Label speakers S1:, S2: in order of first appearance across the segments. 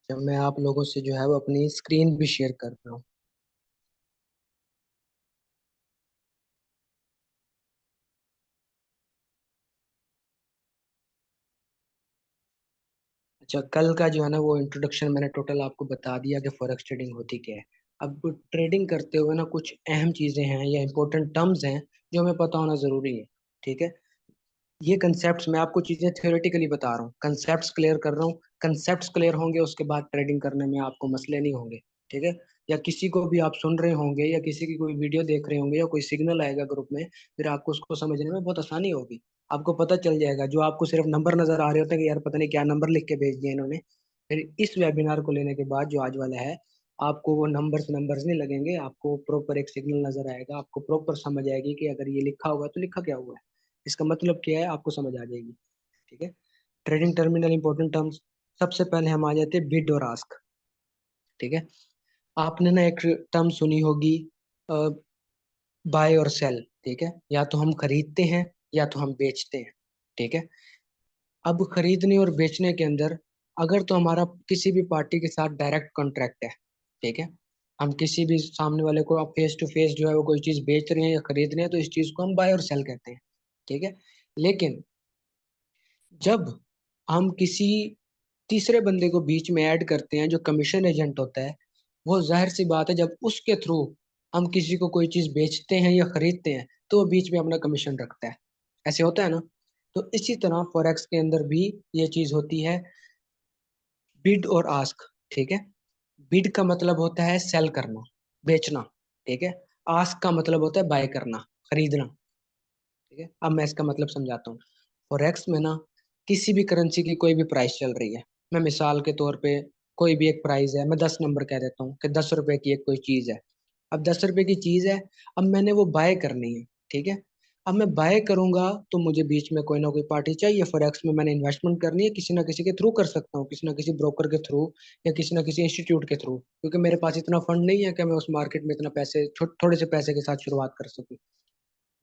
S1: जब मैं आप लोगों से जो है वो अपनी स्क्रीन भी शेयर कर रहा हूँ। अच्छा, कल का जो है ना वो इंट्रोडक्शन मैंने टोटल आपको बता दिया कि फॉरेक्स ट्रेडिंग होती क्या है। अब ट्रेडिंग करते हुए ना कुछ अहम चीजें हैं या इंपॉर्टेंट टर्म्स हैं जो हमें पता होना जरूरी है। ठीक है। ये कंसेप्ट्स मैं आपको चीजें थ्योरेटिकली बता रहा हूँ, कंसेप्ट्स क्लियर कर रहा हूँ। कंसेप्ट्स क्लियर होंगे उसके बाद ट्रेडिंग करने में आपको मसले नहीं होंगे। ठीक है। या किसी को भी आप सुन रहे होंगे या किसी की कोई वीडियो देख रहे होंगे या कोई सिग्नल आएगा ग्रुप में, फिर आपको उसको समझने में बहुत आसानी होगी। आपको पता चल जाएगा जो आपको सिर्फ नंबर नजर आ रहे होते हैं कि यार पता नहीं क्या नंबर लिख के भेज दिया इन्होंने। फिर इस वेबिनार को लेने के बाद जो आज वाला है, आपको वो नंबर्स नंबर्स नहीं लगेंगे, आपको प्रॉपर एक सिग्नल नजर आएगा, आपको प्रॉपर समझ आएगी कि अगर ये लिखा हुआ है तो लिखा क्या हुआ है, इसका मतलब क्या है, आपको समझ आ जाएगी। ठीक है। ट्रेडिंग टर्मिनल इंपॉर्टेंट टर्म्स, सबसे पहले हम आ जाते हैं बिड और आस्क। ठीक है। आपने ना एक टर्म सुनी होगी, बाय और सेल। ठीक है। या तो हम खरीदते हैं या तो हम बेचते हैं। ठीक है। अब खरीदने और बेचने के अंदर अगर तो हमारा किसी भी पार्टी के साथ डायरेक्ट कॉन्ट्रैक्ट है, ठीक है, हम किसी भी सामने वाले को आप फेस टू फेस जो है वो कोई चीज बेच रहे हैं या खरीद रहे हैं, तो इस चीज को हम बाय और सेल कहते हैं। ठीक है। लेकिन जब हम किसी तीसरे बंदे को बीच में ऐड करते हैं जो कमीशन एजेंट होता है, वो जाहिर सी बात है जब उसके थ्रू हम किसी को कोई चीज बेचते हैं या खरीदते हैं तो वो बीच में अपना कमीशन रखता है। ऐसे होता है ना। तो इसी तरह फॉरेक्स के अंदर भी ये चीज होती है, बिड और आस्क। ठीक है। बिड का मतलब होता है सेल करना, बेचना। ठीक है। आस्क का मतलब होता है बाय करना, खरीदना। ठीक है। अब मैं इसका मतलब समझाता हूँ। फॉरेक्स में ना किसी भी करेंसी की कोई भी प्राइस चल रही है, मैं मिसाल के तौर पे कोई भी एक प्राइस है, मैं 10 नंबर कह देता हूँ कि 10 रुपए की एक कोई चीज है। अब 10 रुपए की चीज है, अब मैंने वो बाय करनी है। ठीक है। अब मैं बाय करूंगा तो मुझे बीच में कोई ना कोई पार्टी चाहिए। फॉरेक्स में मैंने इन्वेस्टमेंट करनी है, किसी ना किसी के थ्रू कर सकता हूँ, किसी ना किसी ब्रोकर के थ्रू या किसी ना किसी इंस्टीट्यूट के थ्रू, क्योंकि मेरे पास इतना फंड नहीं है कि मैं उस मार्केट में इतना पैसे थोड़े से पैसे के साथ शुरुआत कर सकूं।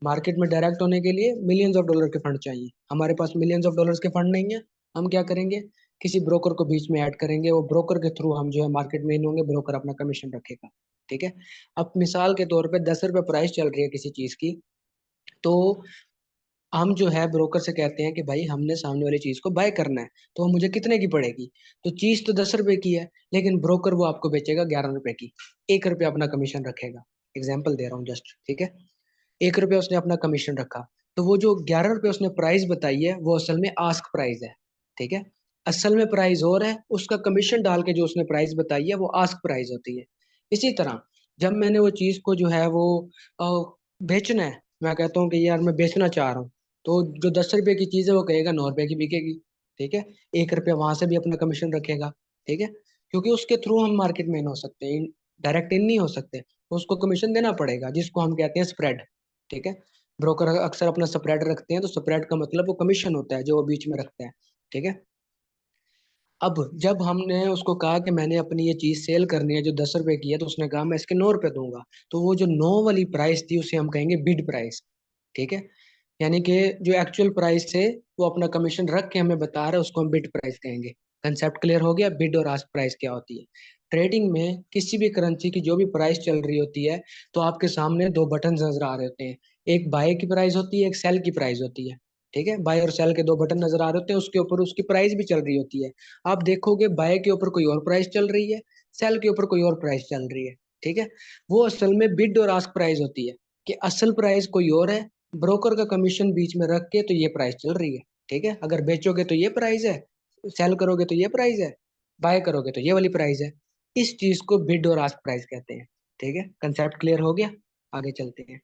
S1: मार्केट में डायरेक्ट होने के लिए मिलियंस ऑफ डॉलर के फंड चाहिए, हमारे पास मिलियंस ऑफ डॉलर्स के फंड नहीं है। हम क्या करेंगे, किसी ब्रोकर को बीच में ऐड करेंगे, वो ब्रोकर के थ्रू हम जो है मार्केट में इन होंगे, ब्रोकर अपना कमीशन रखेगा। ठीक है। अब मिसाल के तौर पे 10 रुपए प्राइस चल रही है किसी चीज की, तो हम जो है ब्रोकर से कहते हैं कि भाई हमने सामने वाली चीज को बाय करना है, तो वो मुझे कितने की पड़ेगी। तो चीज तो 10 रुपए की है, लेकिन ब्रोकर वो आपको बेचेगा 11 रुपए की, 1 रुपया अपना कमीशन रखेगा। एग्जाम्पल दे रहा हूँ जस्ट। ठीक है। 1 रुपया उसने अपना कमीशन रखा, तो वो जो 11 रुपये उसने प्राइस बताई है वो असल में आस्क प्राइस है। ठीक है। असल में प्राइस और है, उसका कमीशन डाल के जो उसने प्राइस बताई है वो आस्क प्राइस होती है। इसी तरह जब मैंने वो चीज को जो है वो अ, बेचना है, मैं कहता हूँ कि यार मैं बेचना चाह रहा हूँ, तो जो 10 रुपए की चीज है वो कहेगा 9 रुपए की बिकेगी। ठीक है। 1 रुपया वहां से भी अपना कमीशन रखेगा। ठीक है। क्योंकि उसके थ्रू हम मार्केट में इन हो सकते हैं, डायरेक्ट इन नहीं हो सकते, तो उसको कमीशन देना पड़ेगा जिसको हम कहते हैं स्प्रेड। ठीक है। ब्रोकर अक्सर अपना स्प्रेड रखते हैं, तो स्प्रेड का मतलब वो कमीशन होता है जो वो बीच में रखते हैं। ठीक है। अब जब हमने उसको कहा कि मैंने अपनी ये चीज सेल करनी है जो 10 रुपए की है, तो उसने कहा मैं इसके 9 रुपए दूंगा, तो वो जो 9 वाली प्राइस थी उसे हम कहेंगे बिड प्राइस। ठीक है। यानी कि जो एक्चुअल प्राइस है वो अपना कमीशन रख के हमें बता रहा है, उसको हम बिड प्राइस कहेंगे। कंसेप्ट क्लियर हो गया, बिड और आस्क प्राइस क्या होती है। ट्रेडिंग में किसी भी करेंसी की जो भी प्राइस चल रही होती है, तो आपके सामने दो बटन नजर आ रहे होते हैं, एक बाय की प्राइस होती है, एक सेल की प्राइस होती है। ठीक है। बाय और सेल के दो बटन नजर आ रहे होते हैं, उसके ऊपर उसकी प्राइस भी चल रही होती है। आप देखोगे बाय के ऊपर कोई और प्राइस चल रही है, सेल के ऊपर कोई और प्राइस चल रही है। ठीक है। वो असल में बिड और आस्क प्राइस होती है, कि असल प्राइस कोई और है, ब्रोकर का कमीशन बीच में रख के तो ये प्राइस चल रही है। ठीक है। अगर बेचोगे तो ये प्राइस है, सेल करोगे तो ये प्राइस है, बाय करोगे तो ये वाली प्राइस है। इस चीज को बिड और आस्क प्राइस कहते हैं। ठीक है। कंसेप्ट क्लियर हो गया। आगे चलते हैं।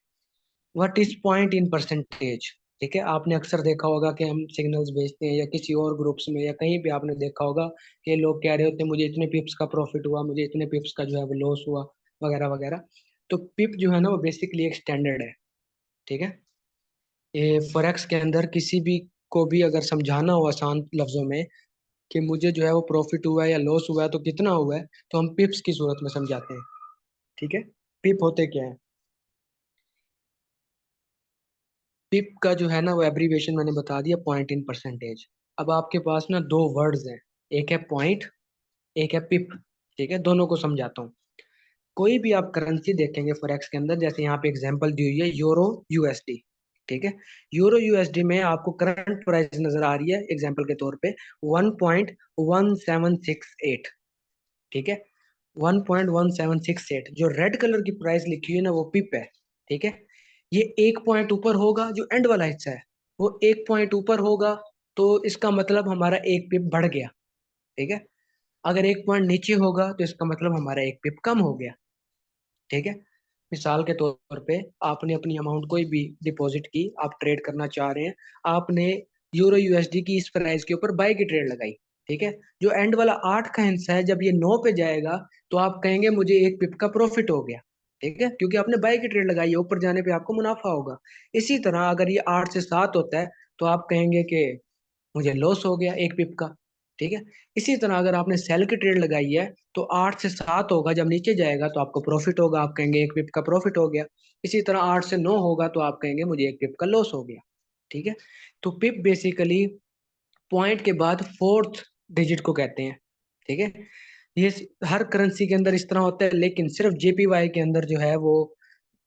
S1: What is point in percentage. ठीक है। आपने अक्सर देखा होगा कि हम सिग्नल्स भेजते हैं या किसी और ग्रुप्स में या कहीं पे आपने देखा होगा कि लोग कह रहे होते हैं मुझे इतने पिप्स का प्रॉफिट हुआ, मुझे इतने पिप्स का जो है वो लॉस हुआ, वगैरह वगैरह। तो पिप जो है ना वो बेसिकली एक स्टैंडर्ड है। ठीक है। ये फॉरेक्स के अंदर किसी भी को भी अगर समझाना हो आसान लफ्जों में कि मुझे जो है वो प्रॉफिट हुआ है या लॉस हुआ है तो कितना हुआ है, तो हम पिप्स की सूरत में समझाते हैं। ठीक है। पिप होते क्या है। पिप का जो है ना वो एब्रीविएशन मैंने बता दिया, पॉइंट इन परसेंटेज। अब आपके पास ना दो वर्ड्स हैं, एक है पॉइंट एक है पिप। ठीक है, दोनों को समझाता हूँ। कोई भी आप करेंसी देखेंगे फॉरेक्स के अंदर, जैसे यहाँ पे एग्जांपल दी हुई है यूरो यूएसडी। ठीक है, यूरो यूएसडी में आपको करंट प्राइस नजर आ रही है एग्जांपल के तौर पे 1.1768। ठीक है, 1.1768 जो रेड कलर की प्राइस लिखी हुई है ना, वो पिप है। ठीक है, ये एक पॉइंट ऊपर होगा, जो एंड वाला हिस्सा है वो एक पॉइंट ऊपर होगा, तो इसका मतलब हमारा एक पिप बढ़ गया। ठीक है, अगर एक पॉइंट नीचे होगा तो इसका मतलब हमारा एक पिप कम हो गया। ठीक है, मिसाल के तौर पे आपने अपनी अमाउंट कोई भी डिपॉजिट की, आप ट्रेड करना चाह रहे हैं, आपने यूरो यूएसडी की इस प्राइस के ऊपर बाय की ट्रेड लगाई। ठीक है, जो एंड वाला 8 का हिस्सा है, जब ये 9 पे जाएगा तो आप कहेंगे मुझे एक पिप का प्रॉफिट हो गया। ठीक है, क्योंकि आपने बाय की ट्रेड लगाई है, ऊपर जाने पे आपको मुनाफा होगा। इसी तरह अगर ये 8 से 7 होता है तो आप कहेंगे कि मुझे लॉस हो गया एक पिप का। ठीक है, इसी तरह अगर आपने सेल की ट्रेड लगाई है तो 8 से 7 होगा, जब नीचे जाएगा तो आपको प्रॉफिट होगा, आप कहेंगे एक पिप का प्रॉफिट हो गया। इसी तरह 8 से 9 होगा तो आप कहेंगे मुझे एक पिप का लॉस हो गया। ठीक है, तो पिप बेसिकली पॉइंट के बाद फोर्थ डिजिट को कहते हैं। ठीक है, ये हर करेंसी के अंदर इस तरह होता है, लेकिन सिर्फ जेपीवाई के अंदर जो है वो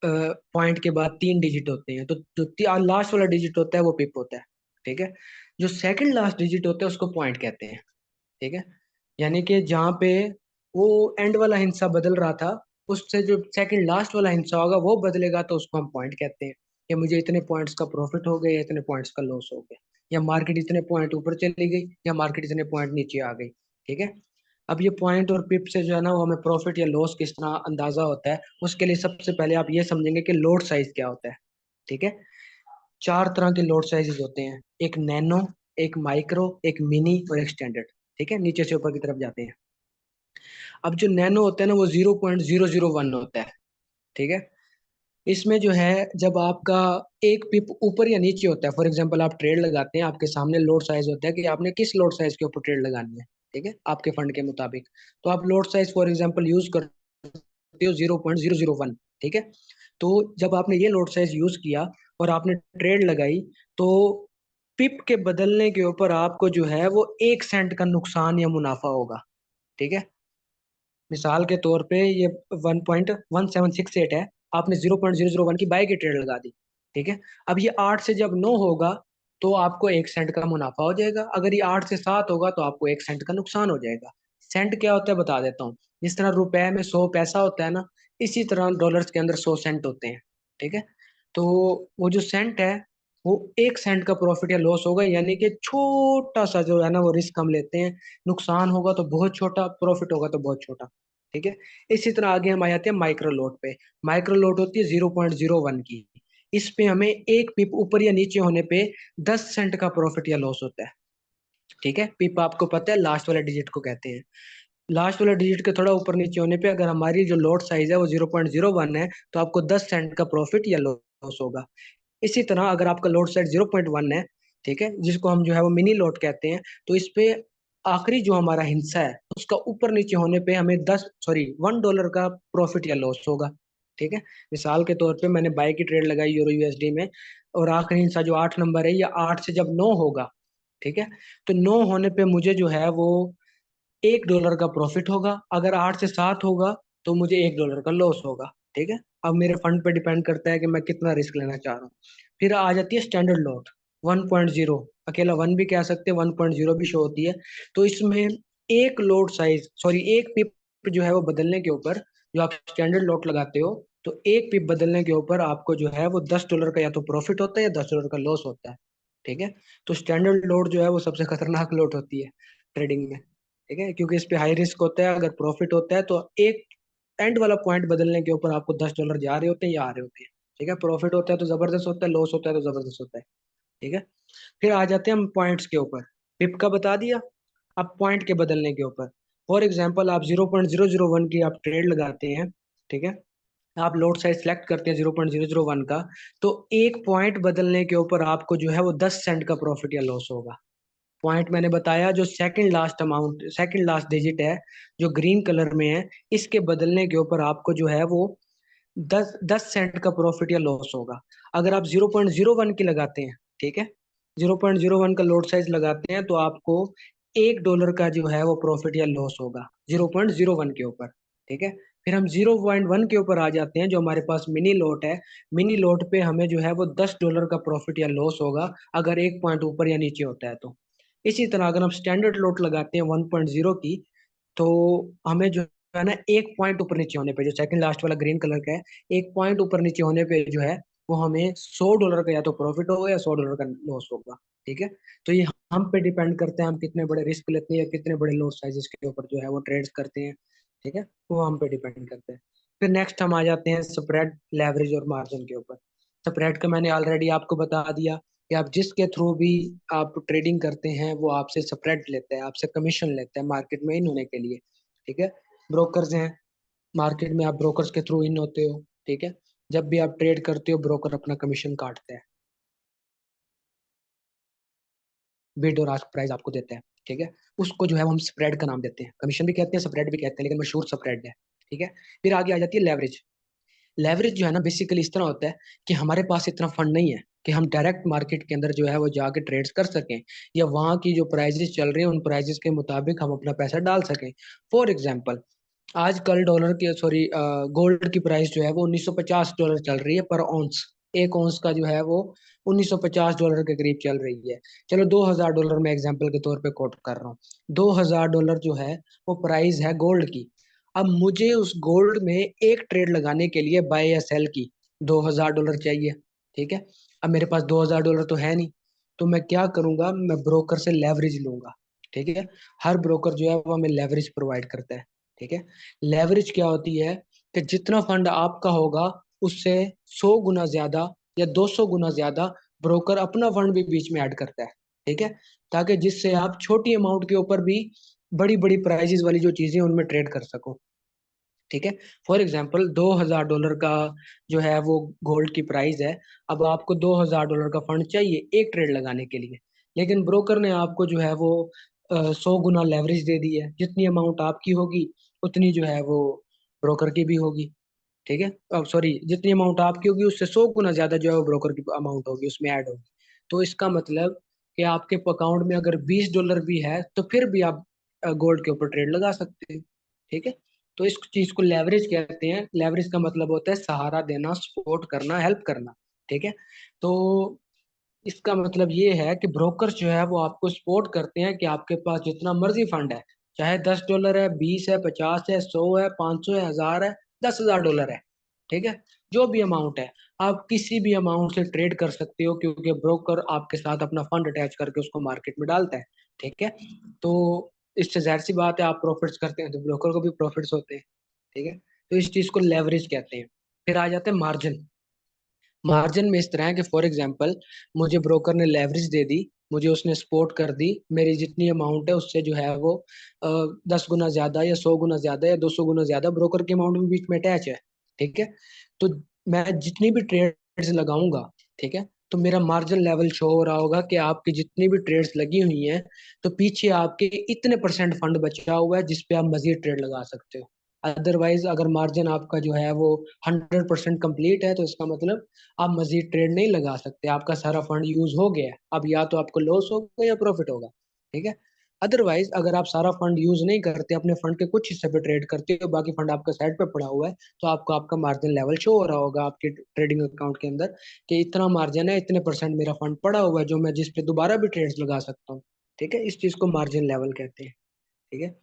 S1: पॉइंट के बाद 3 डिजिट होते हैं, तो जो लास्ट वाला डिजिट होता है वो पिप होता है। ठीक है, जो सेकंड लास्ट डिजिट होता है उसको पॉइंट कहते हैं। ठीक है, यानी कि जहाँ पे वो एंड वाला हिस्सा बदल रहा था, उससे जो सेकंड लास्ट वाला हिस्सा होगा वो बदलेगा, तो उसको हम पॉइंट कहते हैं। कि मुझे इतने पॉइंट्स का प्रॉफिट हो गया या इतने पॉइंट्स का लॉस हो गया, या मार्केट इतने पॉइंट ऊपर चली गई या मार्केट इतने पॉइंट नीचे आ गई। ठीक है, अब ये पॉइंट और पिप से जो है ना, वो हमें प्रॉफिट या लॉस किस तरह अंदाजा होता है, उसके लिए सबसे पहले आप ये समझेंगे कि लोड साइज क्या होता है। ठीक है, 4 तरह के लोड साइजेस होते हैं, एक नैनो, एक माइक्रो, एक मिनी और एक स्टैंडर्ड। ठीक है, नीचे से ऊपर की तरफ जाते हैं। अब जो नैनो होता है ना, वो 0.001 होता है। ठीक है, इसमें जो है जब आपका एक पिप ऊपर या नीचे होता है, फॉर एग्जांपल आप ट्रेड लगाते हैं, आपके सामने लोड साइज होता है कि आपने किस लोड साइज के ऊपर ट्रेड लगानी है। ठीक है, आपके फंड के मुताबिक, तो आप load size for example use करते हो 0.001। ठीक है, तो जब आपने ये लोड साइज यूज किया और आपने ट्रेड लगाई, तो पिप के बदलने के ऊपर आपको जो है वो 1 सेंट का नुकसान या मुनाफा होगा। ठीक है, मिसाल के तौर पे ये 1.1768 है, आपने 0.001 की बाय की ट्रेड लगा दी। ठीक है, अब ये 8 से जब 9 होगा तो आपको 1 सेंट का मुनाफा हो जाएगा, अगर ये 8 से 7 होगा तो आपको 1 सेंट का नुकसान हो जाएगा। सेंट क्या होता है बता देता हूँ। जिस तरह रुपए में 100 पैसा होता है ना, इसी तरह डॉलर्स के अंदर 100 सेंट होते हैं। ठीक है, तो वो जो सेंट है, वो 1 सेंट का प्रॉफिट या लॉस होगा, यानी कि छोटा सा जो है ना वो रिस्क हम लेते हैं। नुकसान होगा तो बहुत छोटा, प्रॉफिट होगा तो बहुत छोटा। ठीक है, इसी तरह आगे हम आ जाते हैं माइक्रो लोट पे। माइक्रो लोट होती है 0.01 की। इस पे हमें एक पिप ऊपर या नीचे होने पे 10 सेंट का प्रॉफिट या लॉस होता है। ठीक है, पिप आपको पता है लास्ट वाले डिजिट को कहते हैं। लास्ट वाले डिजिट के थोड़ा ऊपर नीचे होने पे अगर हमारी जो लोट साइज है वो 0.01 है, तो आपको 10 सेंट का प्रॉफिट या लॉस होगा। इसी तरह अगर आपका लोड साइज 0.1 है, ठीक है, जिसको हम जो है वो मिनी लोड कहते हैं, तो इस पे आखिरी जो हमारा हिस्सा है उसका ऊपर नीचे होने पे हमें 1 डॉलर का प्रॉफिट या लॉस होगा। ठीक है, मिसाल के तौर पे मैंने बाय की ट्रेड लगाई यूरो यूएसडी में, और आखिरी हिस्सा जो 8 नंबर है, या 8 से जब 9 होगा, ठीक है, तो 9 होने पे मुझे जो है वो 1 डॉलर का प्रॉफिट होगा। अगर 8 से 7 होगा तो मुझे 1 डॉलर का लॉस होगा। ठीक है, अब मेरे फंड पे डिपेंड करता है कि मैं कितना रिस्क लेना चाह रहा हूँ। फिर आ जाती है स्टैंडर्ड लॉट 1.0, अकेला 1 भी कह सकते हैं, 1.0 भी शो होती है। तो इसमें एक लोड साइज सॉरी एक पिप जो है वो बदलने के ऊपर, जो आप स्टैंडर्ड लॉट लगाते हो, तो एक पिप बदलने के ऊपर आपको जो है वो 10 डॉलर का या तो प्रॉफिट होता है या 10 डॉलर का लॉस होता है। ठीक है, तो स्टैंडर्ड लॉट जो है वो सबसे खतरनाक लॉट होती है ट्रेडिंग में। ठीक है, क्योंकि इस पे हाई रिस्क होता है, अगर प्रॉफिट होता है तो एक एंड वाला पॉइंट बदलने के ऊपर आपको 10 डॉलर जा रहे होते हैं या आ रहे होते हैं। ठीक है, प्रॉफिट होता है तो जबरदस्त होता है, लॉस होता है तो जबरदस्त होता है। ठीक है, फिर आ जाते हैं हम पॉइंट्स के ऊपर। पिप का बता दिया, अब पॉइंट के बदलने के ऊपर। फॉर एग्जाम्पल आप 0.001 की आप ट्रेड लगाते हैं। ठीक है, आप लोड साइज सेलेक्ट करते हैं 0.001 का, तो एक पॉइंट बदलने के ऊपर आपको जो है वो 10 सेंट का प्रॉफिट या लॉस होगा। पॉइंट मैंने बताया, जो सेकंड लास्ट डिजिट है, जो ग्रीन कलर में है, इसके बदलने के ऊपर आपको जो है वो दस दस सेंट का प्रॉफिट या लॉस होगा। अगर आप 0.01 की लगाते हैं, ठीक है, 0.01 का लोड साइज लगाते हैं, तो आपको $1 का जो है वो प्रॉफिट या लॉस होगा 0.01 के ऊपर। ठीक है। फिर हम 0.1 के ऊपर आ जाते हैं, जो हमारे पास मिनी लॉट है। मिनी लॉट पे हमें जो है वो $10 का प्रॉफिट या लॉस होगा अगर 1 पॉइंट ऊपर या नीचे होता है तो। इसी तरह अगर हम स्टैंडर्ड लॉट लगाते हैं 1.0 की, तो हमें जो है ना 1 पॉइंट ऊपर नीचे होने पे, जो सेकंड लास्ट वाला ग्रीन कलर का है, 1 पॉइंट ऊपर नीचे होने पे जो है वो हमें $100 का या तो प्रॉफिट होगा या $100 का लॉस होगा। ठीक है। तो ये हम पे डिपेंड करते हैं, हम कितने बड़े रिस्क लेते हैं या कितने बड़े लॉट साइजेस के ऊपर जो है वो ट्रेड्स करते हैं। ठीक है। वो हम पे डिपेंड करते हैं। फिर नेक्स्ट हम आ जाते हैं स्प्रेड, लेवरेज और मार्जिन के ऊपर। स्प्रेड का मैंने ऑलरेडी आपको बता दिया कि आप जिसके थ्रू भी आप ट्रेडिंग करते हैं वो आपसे स्प्रेड लेते हैं, आपसे कमीशन लेते हैं मार्केट में इन होने के लिए। ठीक है। ब्रोकर्स हैं, मार्केट में आप ब्रोकर्स के थ्रू इन होते हो। ठीक है। जब भी आप ट्रेड करते हो ब्रोकर अपना कमीशन काटते हैं, बिड और आस्क प्राइस आपको देते हैं। ठीक है। उसको जो है वो हम स्प्रेड का नाम देते हैं, कमीशन भी कहते हैं स्प्रेड भी कहते हैं, लेकिन मशहूर स्प्रेड है। ठीक है। फिर आगे आ जाती है लेवरेज। लेवरेज जो है ना बेसिकली इस तरह होता है कि हमारे पास इतना फंड नहीं है कि हम डायरेक्ट मार्केट के अंदर जो है वो जाके ट्रेड्स कर सकें, या वहाँ की जो प्राइजेस चल रही हैं उन प्राइजेस के मुताबिक हम अपना पैसा डाल सकें। फॉर एग्जांपल, आजकल डॉलर की सॉरी गोल्ड की प्राइस जो है वो $1950 चल रही है पर ऑन्स। एक ऑन्स का जो है वो $1950 के करीब चल रही है। चलो $2000 मैं एग्जांपल के तौर पे कोट कर रहा हूँ। $2000 जो है वो प्राइस है गोल्ड की। अब मुझे उस गोल्ड में एक ट्रेड लगाने के लिए बाय या सेल की $2000 चाहिए। ठीक है। अब मेरे पास $2000 तो है नहीं, तो मैं क्या करूंगा, मैं ब्रोकर से लेवरेज लूंगा। ठीक है। हर ब्रोकर जो है वो हमें लेवरेज प्रोवाइड करता है। ठीक है। लेवरेज क्या होती है कि जितना फंड आपका होगा उससे 100 गुना ज्यादा या 200 गुना ज्यादा ब्रोकर अपना फंड भी बीच में ऐड करता है। ठीक है। ताकि जिससे आप छोटी अमाउंट के ऊपर भी बड़ी बड़ी प्राइजेस वाली जो चीजें हैं, उनमें ट्रेड कर सको। ठीक है। फॉर एग्जाम्पल $2000 का जो है वो गोल्ड की प्राइस है। अब आपको $2000 का फंड चाहिए एक ट्रेड लगाने के लिए, लेकिन ब्रोकर ने आपको जो है वो 100 गुना लेवरेज दे दी है। जितनी अमाउंट आपकी होगी उतनी जो है वो ब्रोकर की भी होगी। ठीक है। अब सॉरी, जितनी अमाउंट आपकी होगी उससे 100 गुना ज्यादा जो है वो ब्रोकर की अमाउंट होगी उसमें ऐड होगी। तो इसका मतलब कि आपके अकाउंट में अगर $20 भी है तो फिर भी आप गोल्ड के ऊपर ट्रेड लगा सकते हैं। ठीक है। तो इस चीज को लेवरेज कहते हैं। लेवरेज का मतलब होता है सहारा देना, सपोर्ट करना, हेल्प करना। ठीक है। तो इसका मतलब ये है कि ब्रोकर्स जो है वो आपको सपोर्ट करते हैं कि आपके पास जितना मर्जी फंड है, चाहे $10 है, 20 है, 50 है, 100 है, 500 है, 1000 है, $10,000 है। ठीक है। जो भी अमाउंट है, आप किसी भी अमाउंट से ट्रेड कर सकते हो, क्योंकि ब्रोकर आपके साथ अपना फंड अटैच करके उसको मार्केट में डालता है। ठीक है। तो इससे जाहिर सी बात है आप प्रॉफिट्स करते हैं तो ब्रोकर को भी प्रॉफिट्स होते हैं। ठीक है। तो इस चीज को लेवरेज कहते हैं। फिर आ जाते हैं मार्जिन। मार्जिन में इस तरह है कि फॉर एग्जांपल, मुझे ब्रोकर ने लेवरेज दे दी, मुझे उसने सपोर्ट कर दी, मेरी जितनी अमाउंट है उससे जो है वो 10 गुना ज्यादा या 100 गुना ज्यादा या 200 गुना ज्यादा ब्रोकर की अमाउंट भी बीच में अटैच है। ठीक है। तो मैं जितनी भी ट्रेड्स लगाऊंगा, ठीक है, तो मेरा मार्जिन लेवल शो हो रहा होगा कि आपकी जितनी भी ट्रेड्स लगी हुई हैं तो पीछे आपके इतने परसेंट फंड बचा हुआ है जिस पे आप मजीद ट्रेड लगा सकते हो। अदरवाइज अगर मार्जिन आपका जो है वो 100% कंप्लीट है तो इसका मतलब आप मजीद ट्रेड नहीं लगा सकते, आपका सारा फंड यूज हो गया है। अब या तो आपको लॉस होगा या प्रॉफिट होगा। ठीक है। अदरवाइज अगर आप सारा फंड यूज नहीं करते, अपने फंड के कुछ हिस्से पे ट्रेड करते हो, बाकी फंड आपका साइड पे पड़ा हुआ है, तो आपको आपका मार्जिन लेवल शो हो रहा होगा आपके ट्रेडिंग अकाउंट के अंदर कि इतना मार्जिन है, इतने परसेंट मेरा फंड पड़ा हुआ है जो मैं जिस पे दोबारा भी ट्रेड्स लगा सकता हूँ। ठीक है। इस चीज को मार्जिन लेवल कहते हैं। ठीक है।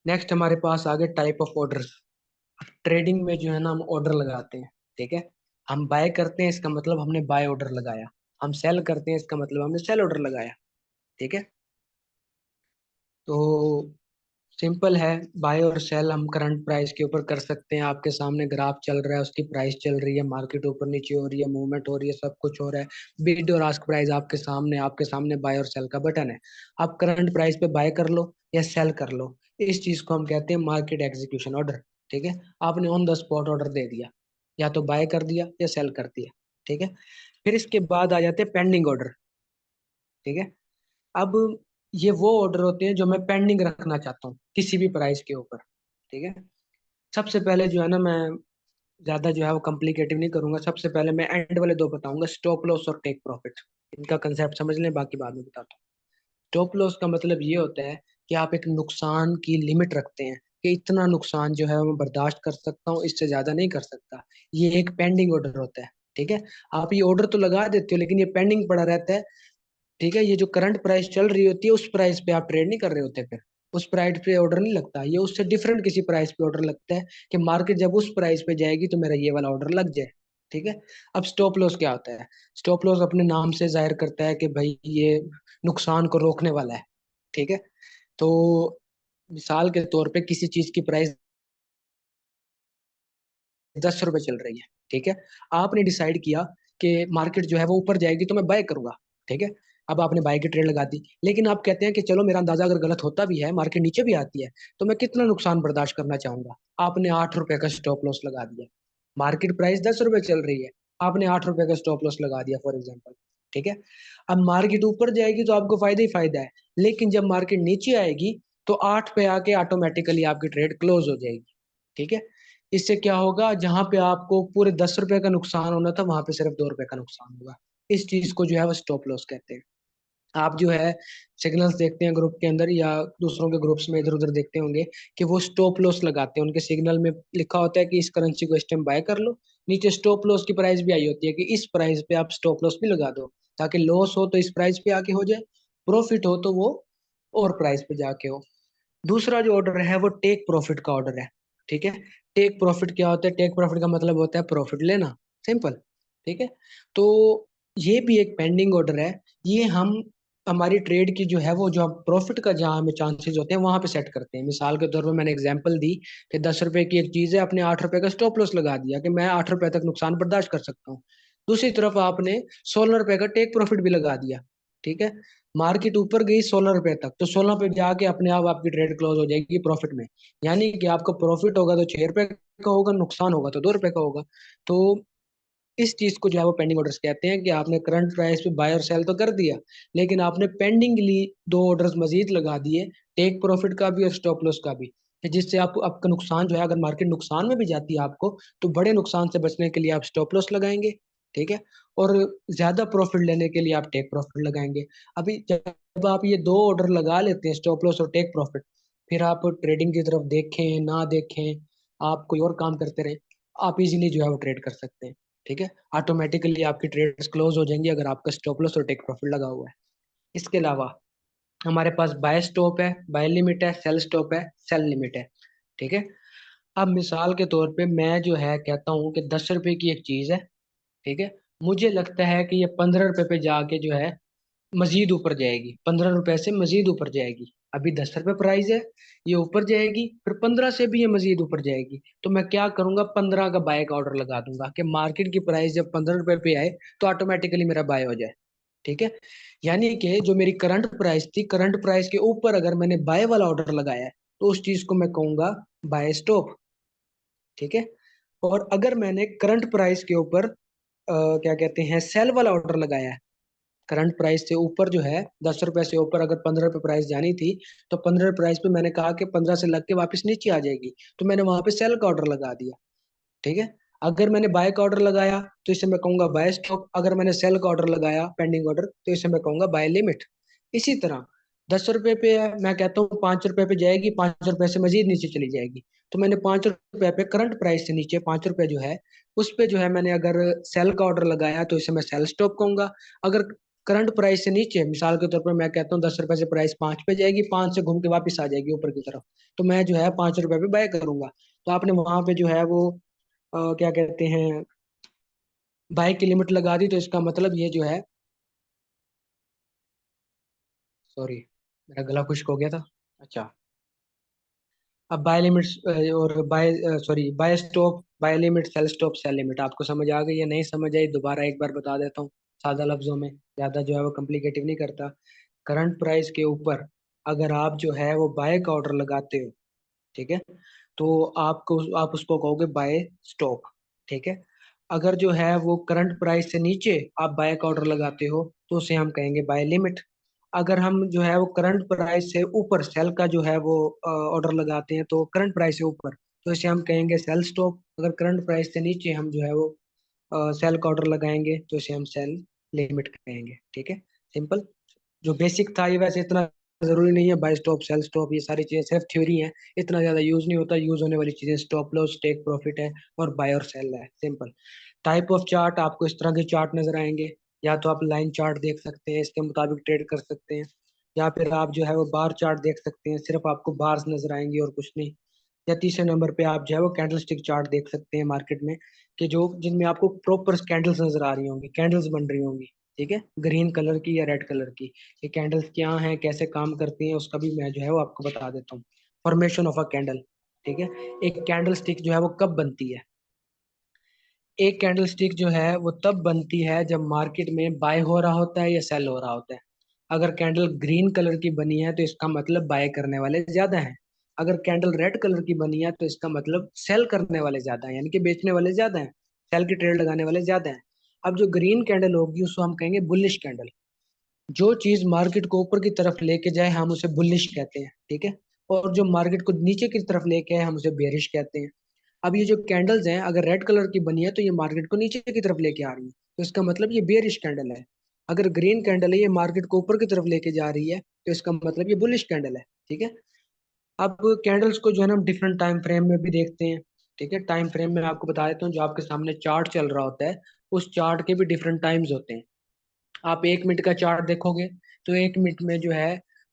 S1: नेक्स्ट हमारे पास आ गए टाइप ऑफ ऑर्डर। ट्रेडिंग में जो है ना हम ऑर्डर लगाते हैं। ठीक है। हम बाय करते हैं इसका मतलब हमने बाय ऑर्डर लगाया, हम सेल करते हैं इसका मतलब हमने सेल ऑर्डर लगाया। ठीक है। तो सिंपल है, बाय और सेल हम करंट प्राइस के ऊपर कर सकते हैं। आपके सामने ग्राफ चल रहा है, उसकी प्राइस चल रही है, मार्केट ऊपर नीचे हो रही है, मूवमेंट हो रही है, सब कुछ हो रहा है। बिड और आस्क प्राइस आपके सामने बाय और सेल का बटन है। आप करंट प्राइस पे बाय कर लो या सेल कर लो। इस चीज को हम कहते हैं मार्केट एग्जीक्यूशन ऑर्डर। ठीक है। आपने ऑन द स्पॉट ऑर्डर दे दिया, या तो बाय कर दिया या सेल कर दिया। ठीक है। फिर इसके बाद आ जाते हैं पेंडिंग ऑर्डर। ठीक है। अब ये वो ऑर्डर होते हैं जो मैं पेंडिंग रखना चाहता हूँ किसी भी प्राइस के ऊपर। ठीक है। सबसे पहले जो है ना, मैं ज्यादा जो है वो कॉम्प्लिकेटिव नहीं करूंगा, सबसे पहले मैं एंड वाले दो बताऊंगा, स्टॉप लॉस और टेक प्रॉफिट। इनका कंसेप्ट समझ लें, बाकी बाद में बताता हूँ। स्टॉप लॉस का मतलब ये होता है कि आप एक नुकसान की लिमिट रखते हैं कि इतना नुकसान जो है मैं बर्दाश्त कर सकता हूँ, इससे ज्यादा नहीं कर सकता। ये एक पेंडिंग ऑर्डर होता है। ठीक है, आप ये ऑर्डर तो लगा देते हो लेकिन ये पेंडिंग पड़ा रहता है। ठीक है, ये जो करंट प्राइस चल रही होती है उस प्राइस पे आप ट्रेड नहीं कर रहे होते, फिर उस प्राइस पे ऑर्डर नहीं लगता, ये उससे डिफरेंट किसी प्राइस पे ऑर्डर लगता है कि मार्केट जब उस प्राइस पे जाएगी तो मेरा ये वाला ऑर्डर लग जाए। ठीक है। अब स्टॉप लॉस क्या होता है? स्टॉप लॉस अपने नाम से जाहिर करता है कि भाई ये नुकसान को रोकने वाला है। ठीक है। तो मिसाल के तौर पे किसी चीज की प्राइस 10 रुपए चल रही है। ठीक है, आपने डिसाइड किया कि मार्केट जो है वो ऊपर जाएगी तो मैं बाय करूंगा। ठीक है, अब आपने बाय की ट्रेड लगा दी, लेकिन आप कहते हैं कि चलो मेरा अंदाजा अगर गलत होता भी है, मार्केट नीचे भी आती है, तो मैं कितना नुकसान बर्दाश्त करना चाहूंगा। आपने 8 रुपए का स्टॉप लॉस लगा दिया। मार्केट प्राइस 10 रुपए चल रही है, आपने 8 रुपए का स्टॉप लॉस लगा दिया फॉर एग्जाम्पल। ठीक है, अब मार्केट ऊपर जाएगी तो आपको फायदा ही फायदा है, लेकिन जब मार्केट नीचे आएगी तो 8 पे आके ऑटोमेटिकली आपकी ट्रेड क्लोज हो जाएगी। ठीक है, इससे क्या होगा, जहां पे आपको पूरे 10 रुपए का नुकसान होना था वहां पे सिर्फ 2 रुपए का नुकसान होगा। इस चीज को जो है वो स्टॉप लॉस कहते हैं। आप जो है सिग्नल्स देखते हैं ग्रुप के अंदर या दूसरों के ग्रुप्स में इधर उधर देखते होंगे कि वो स्टॉप लॉस लगाते हैं, उनके सिग्नल में लिखा होता है कि इस करेंसी को इस टाइम बाय कर लो। नीचे स्टॉप लॉस की प्राइस भी आई होती है कि इस प्राइस पे आप स्टॉप लॉस भी लगा दो, ताकि लॉस हो तो इस प्राइस पे आके हो जाए, प्रॉफिट हो तो वो और प्राइस पे जाके हो। दूसरा जो ऑर्डर है वो टेक प्रॉफिट का ऑर्डर है। ठीक है, टेक प्रॉफिट क्या होता है? टेक प्रॉफिट का मतलब होता है प्रॉफिट लेना, सिंपल। ठीक है, तो ये भी एक पेंडिंग ऑर्डर है। ये हम हमारी ट्रेड की जो है वो जो प्रॉफिट का जहाँ हमें चांसेस होते हैं वहां पे सेट करते हैं। मिसाल के तौर पर मैंने एग्जांपल दी कि 10 रुपए की एक चीज है, अपने 8 रुपए का स्टॉप लॉस लगा दिया कि मैं 8 रुपए तक नुकसान बर्दाश्त कर सकता हूँ। दूसरी तरफ आपने 16 रुपए का टेक प्रॉफिट भी लगा दिया। ठीक है, मार्केट ऊपर गई 16 रुपए तक, तो 16 पे जाके अपने आप आपकी ट्रेड क्लोज हो जाएगी प्रॉफिट में। यानी कि आपको प्रॉफिट होगा तो 6 रुपए का होगा, नुकसान होगा तो 2 रुपए का होगा। तो इस चीज को जो है वो पेंडिंग ऑर्डर्स कहते हैं कि आपने करंट प्राइस पे बाय और सेल तो कर दिया, लेकिन आपने पेंडिंगली दो ऑर्डर्स मजीद लगा दिए, टेक प्रॉफिट का भी और स्टॉप लॉस का भी, कि जिससे आप आपका नुकसान जो है, अगर मार्केट नुकसान में भी जाती है आपको, तो बड़े नुकसान से बचने के लिए आप स्टॉप लॉस लगाएंगे। ठीक है, और ज्यादा प्रॉफिट लेने के लिए आप टेक प्रॉफिट लगाएंगे। अभी जब आप ये दो ऑर्डर लगा लेते हैं, स्टॉप लॉस और टेक प्रॉफिट, फिर आप ट्रेडिंग की तरफ देखें ना देखें, आप कोई और काम करते रहें, आप इजीली जो है वो ट्रेड कर सकते हैं। ठीक है, ऑटोमेटिकली आपकी ट्रेड्स क्लोज हो जाएंगी अगर आपका स्टॉप लॉस और टेक प्रॉफिट लगा हुआ है। इसके अलावा हमारे पास बाय स्टॉप है, बाय लिमिट है, सेल स्टॉप है, सेल लिमिट है। ठीक है, अब मिसाल के तौर पे मैं जो है कहता हूँ कि 10 रुपए की एक चीज है। ठीक है, मुझे लगता है कि ये 15 रुपए पे जाके जो है मजीद ऊपर जाएगी, 15 रुपए से मजीद ऊपर जाएगी। अभी 10 रुपए प्राइस है, ये ऊपर जाएगी, फिर 15 से भी ये मजीद ऊपर जाएगी। तो मैं क्या करूंगा, 15 का बाय का ऑर्डर लगा दूंगा कि मार्केट की प्राइस जब 15 रुपए पे आए तो ऑटोमेटिकली मेरा बाय हो जाए। ठीक है, यानी कि जो मेरी करंट प्राइस थी, करंट प्राइस के ऊपर अगर मैंने बाय वाला ऑर्डर लगाया है तो उस चीज को मैं कहूंगा बाय स्टॉप। ठीक है, और अगर मैंने करंट प्राइस के ऊपर क्या कहते हैं सेल वाला ऑर्डर लगाया है, करंट प्राइस से ऊपर जो है 10 रुपए से ऊपर अगर 15 रुपए प्राइस जानी थी, तो 15 प्राइस पे मैंने कहा कि 15 से लग के वापस नीचे आ जाएगी, तो मैंने वहां पे सेल का ऑर्डर लगा दिया। ठीक है, अगर मैंने बाय का ऑर्डर लगाया तो इसे मैं कहूंगा बाय स्टॉप, अगर मैंने सेल का ऑर्डर लगाया पेंडिंग ऑर्डर तो इसे मैं कहूंगा बाय लिमिट। इसी तरह 10 रुपए पे है, मैं कहता हूँ 5 रुपए पे जाएगी, 5 रुपए से मजीद नीचे चली जाएगी, तो मैंने 5 रुपए पे करंट प्राइस से नीचे 5 रुपए जो है उस पे जो है मैंने अगर सेल का ऑर्डर लगाया तो इसे मैं सेल स्टॉप कहूंगा। अगर करंट प्राइस से नीचे, मिसाल के तौर पर मैं कहता हूँ 10 रुपए से प्राइस 5 पे जाएगी, 5 से घूम के वापस आ जाएगी ऊपर की तरफ, तो मैं जो है 5 रुपए पे बाय करूंगा। तो आपने वहां पे जो है वो क्या कहते हैं बाइक की लिमिट लगा दी, तो इसका मतलब ये जो है, सॉरी मेरा गला खुश्क हो गया था। अच्छा, अब बाय लिमिट और buy sorry buy stop, buy limit, sell stop, sell limit आपको समझ आ गई या नहीं समझ आई? दोबारा एक बार बता देता हूँ सादा लफ्जों में, ज्यादा जो है वो कॉम्प्लिकेटिव नहीं करता। करंट प्राइस के ऊपर अगर आप जो है वो बाय का ऑर्डर लगाते हो, ठीक है, तो आपको आप उसको कहोगे बाय स्टॉप। ठीक है, अगर जो है वो करंट प्राइस से नीचे आप बाय का ऑर्डर लगाते हो तो उसे हम कहेंगे बाय लिमिट। अगर हम जो है वो करंट प्राइस से ऊपर सेल का जो है वो ऑर्डर लगाते हैं, तो करंट प्राइस से ऊपर, तो इसे हम कहेंगे सेल स्टॉप। अगर करंट प्राइस से नीचे हम जो है वो सेल का ऑर्डर लगाएंगे तो इसे हम सेल लिमिट कहेंगे, ठीक है। सिंपल, जो बेसिक था ये वैसे इतना जरूरी नहीं है, बाय स्टॉप सेल स्टॉप ये सारी चीजें सिर्फ थ्योरी है, इतना ज्यादा यूज नहीं होता। यूज होने वाली चीजें स्टॉप लॉस, टेक प्रॉफिट है और बाय और सेल है, सिंपल। टाइप ऑफ चार्ट, आपको इस तरह के चार्ट नजर आएंगे। या तो आप लाइन चार्ट देख सकते हैं, इसके मुताबिक ट्रेड कर सकते हैं, या फिर आप जो है वो बार चार्ट देख सकते हैं, सिर्फ आपको बार्स नजर आएंगी और कुछ नहीं। या तीसरे नंबर पे आप जो है वो कैंडल स्टिक चार्ट देख सकते हैं मार्केट में, कि जो जिनमें आपको प्रॉपर कैंडल्स नजर आ रही होंगी, कैंडल्स बन रही होंगी, ठीक है, ग्रीन कलर की या रेड कलर की। ये कैंडल्स क्या हैं, कैसे काम करती हैं, उसका भी मैं जो है वो आपको बता देता हूँ। फॉर्मेशन ऑफ अ कैंडल, ठीक है। एक कैंडल स्टिक जो है वो कब बनती है? एक कैंडल स्टिक जो है वो तब बनती है जब मार्केट में बाय हो रहा होता है या सेल हो रहा होता है। अगर कैंडल ग्रीन कलर की बनी है तो इसका मतलब बाय करने वाले ज्यादा हैं। अगर कैंडल रेड कलर की बनी है तो इसका मतलब सेल करने वाले ज्यादा हैं, यानी कि बेचने वाले ज्यादा हैं, सेल की ट्रेड लगाने वाले ज्यादा हैं। अब जो ग्रीन कैंडल होगी उसको हम कहेंगे बुलिश कैंडल। जो चीज मार्केट को ऊपर की तरफ लेके जाए हम उसे बुलिश कहते हैं, ठीक है। और जो मार्केट को नीचे की तरफ लेके आए हम उसे बेरिश कहते हैं। अब ये जो कैंडल्स हैं अगर रेड कलर की बनी है तो ये मार्केट को नीचे की तरफ लेके आ रही है, तो इसका मतलब ये बेरिश कैंडल है। अगर ग्रीन कैंडल है, ये मार्केट को ऊपर की तरफ लेके जा रही है, तो इसका मतलब ये बुलिश कैंडल है, ठीक है। अब कैंडल्स को जो है ना हम डिफरेंट टाइम फ्रेम में भी देखते हैं, ठीक है। टाइम फ्रेम में आपको बता देता हूँ, जो आपके सामने चार्ट चल रहा होता है उस चार्ट के भी डिफरेंट टाइम्स होते हैं। आप 1 मिनट का चार्ट देखोगे तो 1 मिनट में जो है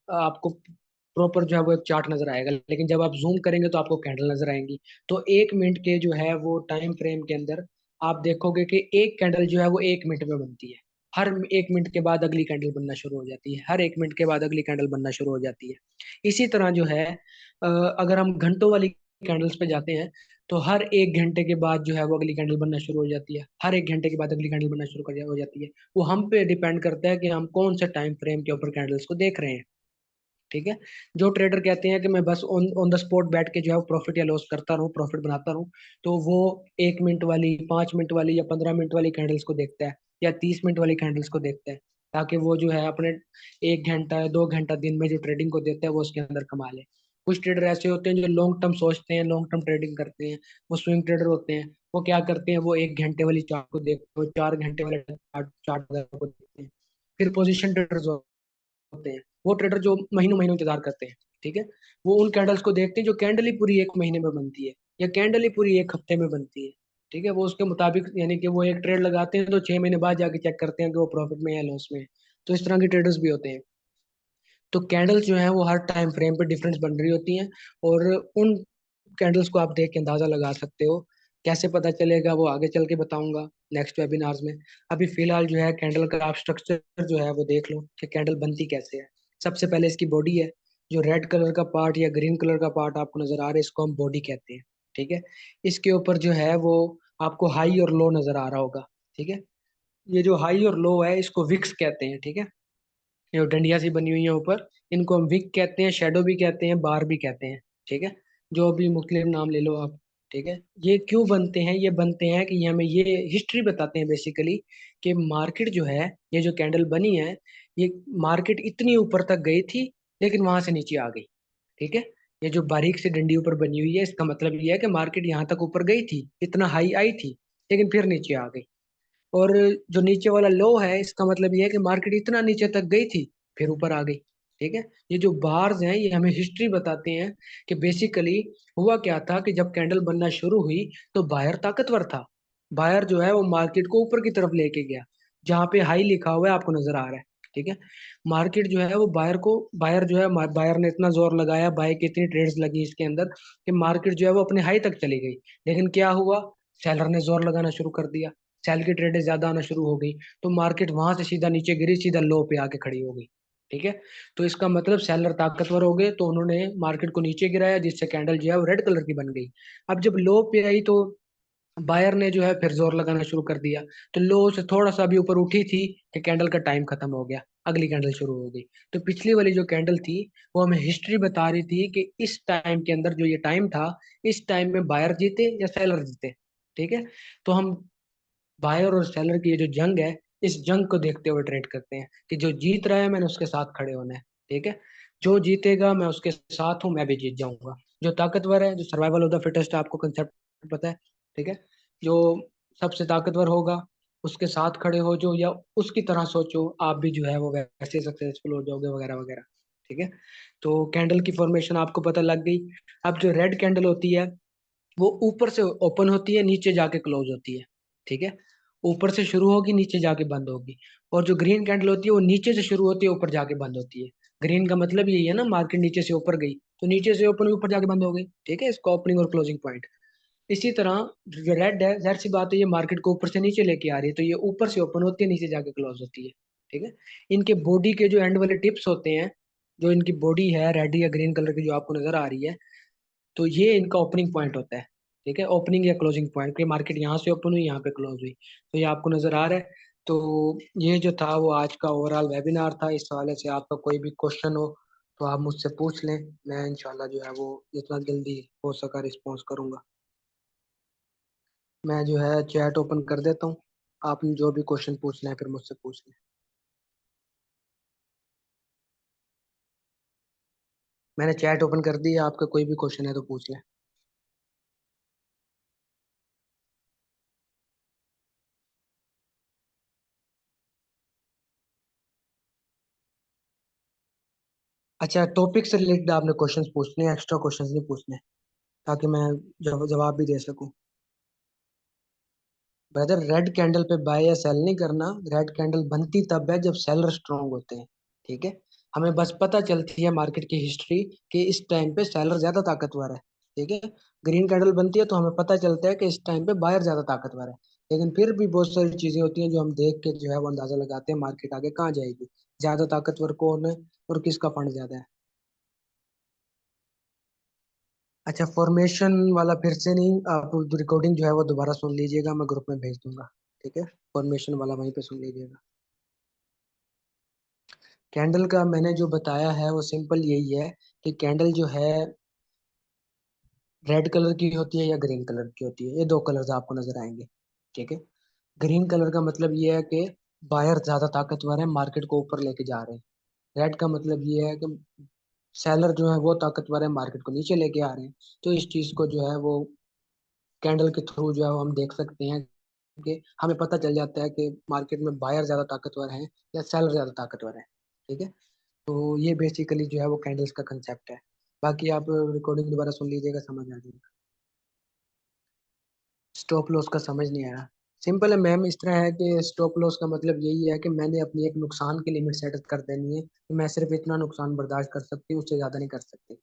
S1: आपको प्रॉपर जो है वो एक चार्ट नजर आएगा, लेकिन जब आप जूम करेंगे तो आपको कैंडल नजर आएंगी। तो 1 मिनट के जो है वो टाइम फ्रेम के अंदर आप देखोगे कि एक कैंडल जो है वो 1 मिनट में बनती है। हर 1 मिनट के बाद अगली कैंडल बनना शुरू हो जाती है, हर 1 मिनट के बाद अगली कैंडल बनना शुरू हो जाती है। इसी तरह जो है अगर हम घंटों वाली कैंडल्स पे जाते हैं तो हर 1 घंटे के बाद जो है वो अगली कैंडल बनना शुरू हो जाती है, हर 1 घंटे के बाद अगली कैंडल बनना शुरू हो जाती है। वो हम पे डिपेंड करता है कि हम कौन से टाइम फ्रेम के ऊपर कैंडल्स को देख रहे हैं, ठीक है। जो ट्रेडर कहते हैं कि मैं बस ऑन ऑन द स्पॉट बैठ के जो है प्रॉफिट या लॉस करता रहूं, प्रॉफिट बनाता रहूं, तो वो 1 मिनट वाली, 5 मिनट वाली या 15 मिनट वाली कैंडल्स को देखता है, या 30 मिनट वाली कैंडल्स को देखता है, ताकि वो जो है अपने 1 घंटा या 2 घंटा दिन में जो ट्रेडिंग को देता है वो उसके अंदर कमा ले। कुछ ट्रेडर ऐसे होते हैं जो लॉन्ग टर्म सोचते हैं, लॉन्ग टर्म ट्रेडिंग करते हैं, वो स्विंग ट्रेडर होते हैं। वो क्या करते हैं, वो 1 घंटे वाली चार्ट को देखते हैं, 4 घंटे वाले चार्ट को देखते हैं। फिर पोजिशन ट्रेडर्स होते हैं, वो ट्रेडर जो महीनों महीनों इंतजार करते हैं, ठीक है। वो उन कैंडल्स को देखते हैं जो कैंडल ही पूरी 1 महीने में बनती है, या कैंडल ही पूरी 1 हफ्ते में बनती है, ठीक है। वो उसके मुताबिक, यानी कि वो एक ट्रेड लगाते हैं तो 6 महीने बाद जाके चेक करते हैं कि वो प्रॉफिट में है लॉस में है। तो इस तरह के ट्रेडर्स भी होते हैं। तो कैंडल्स जो है वो हर टाइम फ्रेम पे डिफरेंस बन रही होती हैं, और उन कैंडल्स को आप देख के अंदाजा लगा सकते हो। कैसे पता चलेगा वो आगे चल के बताऊंगा नेक्स्ट वेबिनार्स में। अभी फिलहाल जो है कैंडल का आप स्ट्रक्चर जो है वो देख लो कि कैंडल बनती कैसे है। सबसे पहले इसकी बॉडी है, जो रेड कलर का पार्ट या ग्रीन कलर का पार्ट आपको नजर आ रहा है इसको हम बॉडी कहते हैं, ठीक है। इसके ऊपर जो है वो आपको हाई और लो नजर आ रहा होगा, ठीक है। ये जो हाई और लो है इसको विक्स कहते हैं, ठीक है। ये डंडिया सी बनी हुई है ऊपर, इनको हम विक कहते हैं, शेडो भी कहते हैं, बार भी कहते हैं, ठीक है। जो भी मुख्तलिफ नाम ले लो आप, ठीक है। ये क्यों बनते हैं? ये बनते हैं कि ये हमें ये हिस्ट्री बताते हैं बेसिकली, कि मार्केट जो है, ये जो कैंडल बनी है, ये मार्केट इतनी ऊपर तक गई थी लेकिन वहां से नीचे आ गई, ठीक है। ये जो बारीक सी डंडी ऊपर बनी हुई है इसका मतलब ये है कि मार्केट यहाँ तक ऊपर गई थी, इतना हाई आई थी, लेकिन फिर नीचे आ गई। और जो नीचे वाला लो है इसका मतलब ये है कि मार्केट इतना नीचे तक गई थी फिर ऊपर आ गई, ठीक है। ये जो बार्स हैं ये हमें हिस्ट्री बताते हैं कि बेसिकली हुआ क्या था, कि जब कैंडल बनना शुरू हुई तो बायर ताकतवर था। बायर जो है वो मार्केट को ऊपर की तरफ लेके गया, जहाँ पे हाई लिखा हुआ है आपको नजर आ रहा है, ठीक है। मार्केट जो है वो बायर जो है, बायर ने इतना जोर लगाया, बाय की इतनी ट्रेड्स लगी इसके अंदर कि मार्केट जो है वो अपने हाई तक चली गई। लेकिन क्या हुआ, सेलर ने जोर लगाना शुरू कर दिया, सेल की ट्रेडें ज्यादा आना शुरू हो गई, तो मार्केट वहां से सीधा नीचे गिरी, सीधा लो पे आके खड़ी हो गई, ठीक है। तो इसका मतलब सेलर ताकतवर हो गए तो उन्होंने मार्केट को नीचे गिराया, जिससे कैंडल जो है वो रेड कलर की बन गई। अब जब लो पे आई तो बायर ने जो है फिर जोर लगाना शुरू कर दिया, तो लो से थोड़ा सा भी ऊपर उठी थी कि कैंडल का टाइम खत्म हो गया, अगली कैंडल शुरू हो गई। तो पिछली वाली जो कैंडल थी वो हमें हिस्ट्री बता रही थी कि इस टाइम के अंदर जो ये टाइम था, इस टाइम में बायर जीते या सेलर जीते, ठीक है। तो हम बायर और सेलर की ये जो जंग है, इस जंग को देखते हुए ट्रेड करते हैं कि जो जीत रहा है मैंने उसके साथ खड़े होना है, ठीक है। जो जीतेगा मैं उसके साथ हूँ, मैं भी जीत जाऊंगा। जो ताकतवर है, जो सर्वाइवल ऑफ द फिटेस्ट, आपको कंसेप्ट पता है, ठीक है। जो सबसे ताकतवर होगा उसके साथ खड़े हो जो, या उसकी तरह सोचो आप भी जो है वो वैसे सक्सेसफुल हो जाओगे वगैरह वगैरह। ठीक है, तो कैंडल की फॉर्मेशन आपको पता लग गई। अब जो रेड कैंडल होती है वो ऊपर से ओपन होती है, नीचे जाके क्लोज होती है। ठीक है, ऊपर से शुरू होगी, नीचे जाके बंद होगी। और जो ग्रीन कैंडल होती है वो नीचे से शुरू होती है, ऊपर जाके बंद होती है। ग्रीन का मतलब यही है ना, मार्केट नीचे से ऊपर गई तो नीचे से ओपन, ऊपर जाके बंद हो गई। ठीक है, इसका ओपनिंग और क्लोजिंग पॉइंट। इसी तरह जो रेड है, जाहिर सी बात है ये मार्केट को ऊपर से नीचे लेके आ रही है, तो ये ऊपर से ओपन होती है, नीचे जाके क्लोज होती है। ठीक है, इनके बॉडी के जो एंड वाले टिप्स होते हैं, जो इनकी बॉडी है रेड या ग्रीन कलर की जो आपको नजर आ रही है, तो ये इनका ओपनिंग पॉइंट होता है। ठीक है, ओपनिंग या क्लोजिंग पॉइंट, कि मार्केट यहाँ से ओपन हुई, यहाँ पे क्लोज हुई, तो ये आपको नजर आ रहा है। तो ये जो था वो आज का ओवरऑल वेबिनार था। इस हवाले से आपका कोई भी क्वेश्चन हो तो आप मुझसे पूछ लें, मैं इंशाल्लाह जो है वो जितना जल्दी हो सका रिस्पॉन्स करूंगा। मैं जो है चैट ओपन कर देता हूँ, आपने जो भी क्वेश्चन पूछना है फिर मुझसे पूछ लें। मैंने चैट ओपन कर दी है, आपका कोई भी क्वेश्चन है तो पूछ लें। अच्छा, टॉपिक से रिलेटेड आपने क्वेश्चंस पूछने हैं, एक्स्ट्रा क्वेश्चंस नहीं पूछने, ताकि मैं जवाब भी दे सकूं। ब्रदर, रेड कैंडल पे बाय या सेल नहीं करना। रेड कैंडल बनती तब है जब सेलर स्ट्रांग होते हैं। ठीक है, हमें बस पता चलती है मार्केट की हिस्ट्री कि इस टाइम पे सेलर ज्यादा ताकतवर है। ठीक है, ग्रीन कैंडल बनती है तो हमें पता चलता है कि इस टाइम पे बायर ज्यादा ताकतवर है। लेकिन फिर भी बहुत सारी चीजें होती हैं जो हम देख के जो है वो अंदाजा लगाते हैं मार्केट आगे कहाँ जाएगी, ज्यादा ताकतवर कौन है और किसका फंड ज्यादा है। अच्छा, फॉर्मेशन वाला फिर से नहीं, आप रिकॉर्डिंग जो है वो दोबारा सुन लीजिएगा, मैं ग्रुप में भेज दूंगा। ठीक है, फॉर्मेशन वाला वहीं पे सुन लीजिएगा। कैंडल का मैंने जो बताया है वो सिंपल यही है कि कैंडल जो है रेड कलर की होती है या ग्रीन कलर की होती है, ये दो कलर्स आपको नजर आएंगे। ठीक है, ग्रीन कलर का मतलब ये है कि बायर ज्यादा ताकतवर है, मार्केट को ऊपर लेके जा रहे हैं। रेड का मतलब ये है कि सेलर जो है वो ताकतवर है, मार्केट को नीचे लेके आ रहे हैं। तो इस चीज को जो है वो कैंडल के थ्रू जो है वो हम देख सकते हैं कि हमें पता चल जाता है कि मार्केट में बायर ज्यादा ताकतवर है या सेलर ज्यादा ताकतवर है। ठीक है, तो ये बेसिकली जो है वो कैंडल्स का कंसेप्ट है। बाकी आप रिकॉर्डिंग दोबारा सुन लीजिएगा, समझ आ जाएगा। स्टॉप लॉस का समझ नहीं आया। सिंपल है मैम, इस तरह है कि स्टॉप लॉस का मतलब यही है कि मैंने अपनी एक नुकसान की लिमिट सेट कर देनी है कि मैं सिर्फ इतना नुकसान बर्दाश्त कर सकती हूँ, उससे ज्यादा नहीं कर सकती।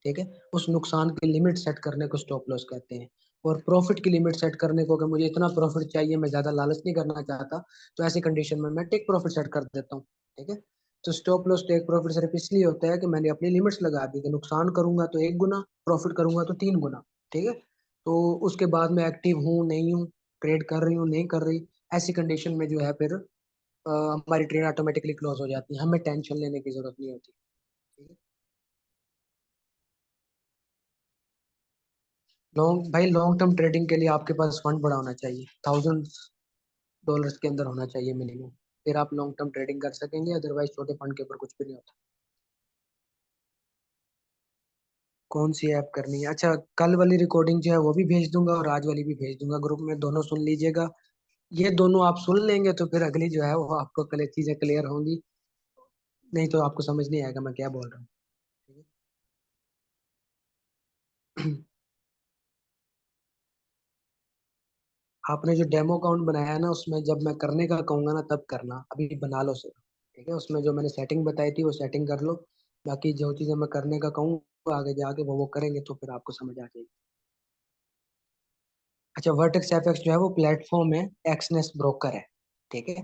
S1: ठीक है, उस नुकसान की लिमिट सेट करने को स्टॉप लॉस कहते हैं। और प्रॉफिट की लिमिट सेट करने को, कि मुझे इतना प्रॉफिट चाहिए, मैं ज्यादा लालच नहीं करना चाहता, तो ऐसी कंडीशन में मैं टेक प्रॉफिट सेट कर देता हूँ। ठीक है, तो स्टॉप लॉस टेक प्रॉफिट सिर्फ इसलिए होता है कि मैंने अपनी लिमिट्स लगा दी कि नुकसान करूंगा तो 1 गुना, प्रॉफिट करूंगा तो 3 गुना। ठीक है, तो उसके बाद मैं एक्टिव हूँ नहीं हूँ, ट्रेड कर रही हूँ नहीं कर रही, ऐसी कंडीशन में जो है फिर हमारी ट्रेड ऑटोमेटिकली क्लोज हो जाती है, हमें टेंशन लेने की जरूरत नहीं होती। ठीक है, लॉन्ग भाई, लॉन्ग टर्म ट्रेडिंग के लिए आपके पास फंड बड़ा होना चाहिए, $1000 के अंदर होना चाहिए मिनिमम। फिर आप लॉन्ग टर्म ट्रेडिंग कर सकेंगे, अदरवाइज छोटे फंड के ऊपर कुछ भी नहीं होता। कौन सी ऐप करनी है? अच्छा, कल वाली रिकॉर्डिंग जो है वो भी भेज दूंगा और आज वाली भी भेज दूंगा, ग्रुप में दोनों सुन लीजिएगा। ये दोनों आप सुन लेंगे तो फिर अगली जो है वो आपको कल चीजें क्लियर होंगी, नहीं तो आपको समझ नहीं आएगा मैं क्या बोल रहा हूँ। ठीक है? आपने जो डेमो अकाउंट बनाया है ना, उसमें जब मैं करने का कहूंगा ना तब करना, अभी बना लो सर। ठीक है, उसमें जो मैंने सेटिंग बताई थी वो सेटिंग कर लो। बाकी जो चीजें मैं करने का कहूँ आगे जाके वो करेंगे तो फिर आपको समझ आ जाएगी। अच्छा, वर्टेक्स एफएक्स जो है वो प्लेटफॉर्म है, एक्सनेस ब्रोकर है। ठीक है,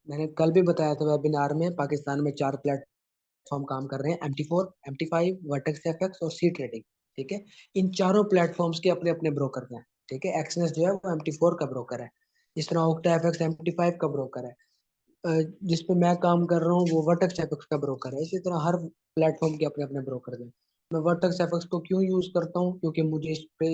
S1: मैंने कल भी बताया था वेबिनार में, पाकिस्तान में 4 प्लेटफॉर्म काम कर रहे हैं, MT4, MT5, वर्टेक्स एफएक्स और सी ट्रेडिंग। ठीक है, इन चारों प्लेटफॉर्म्स के अपने अपने ब्रोकर हैं। ठीक है, एक्सनेस जो है वो MT4 का ब्रोकर है, जिस तरह ऑक्टा एफएक्स MT5 का ब्रोकर है। जिस पे मैं काम कर रहा हूँ वो वर्टेक्स एफएक्स का ब्रोकर है। इसी तरह हर प्लेटफॉर्म के अपने अपने ब्रोकर हैं। मैं वर्टेक्स एफएक्स को क्यों यूज करता हूँ? क्योंकि मुझे इस पे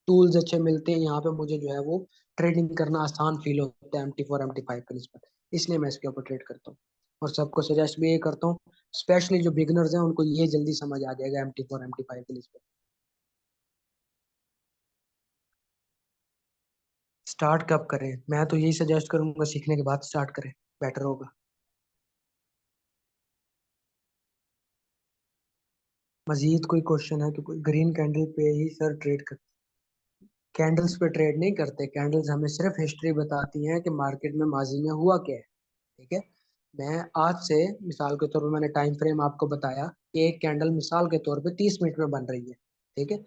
S1: टूल्स अच्छे मिलते हैं, यहाँ पे मुझे जो है वो ट्रेडिंग करना आसान फील होता है MT4 MT5 के निस्बत, इसलिए मैं इसके ऊपर ट्रेड करता हूँ। और सबको सजेस्ट भी ये करता हूँ, स्पेशली जो बिगनर्स हैं उनको ये जल्दी समझ आ जाएगा MT4 MT5 के निस्बत। स्टार्ट कब करें? मैं तो यही सजेस्ट करूंगा सीखने के बाद स्टार्ट करें, बेटर होगा। मजीद कोई क्वेश्चन है तो कोई? ग्रीन कैंडल पे ही सर ट्रेड कर, कैंडल्स पे ट्रेड नहीं करते। कैंडल्स हमें सिर्फ हिस्ट्री बताती हैं कि मार्केट में माजी में हुआ क्या है। ठीक है। मैं आज से मिसाल के तौर पर मैंने टाइम फ्रेम आपको बताया कि एक कैंडल मिसाल के तौर पे 30 मिनट में बन रही है। ठीक है।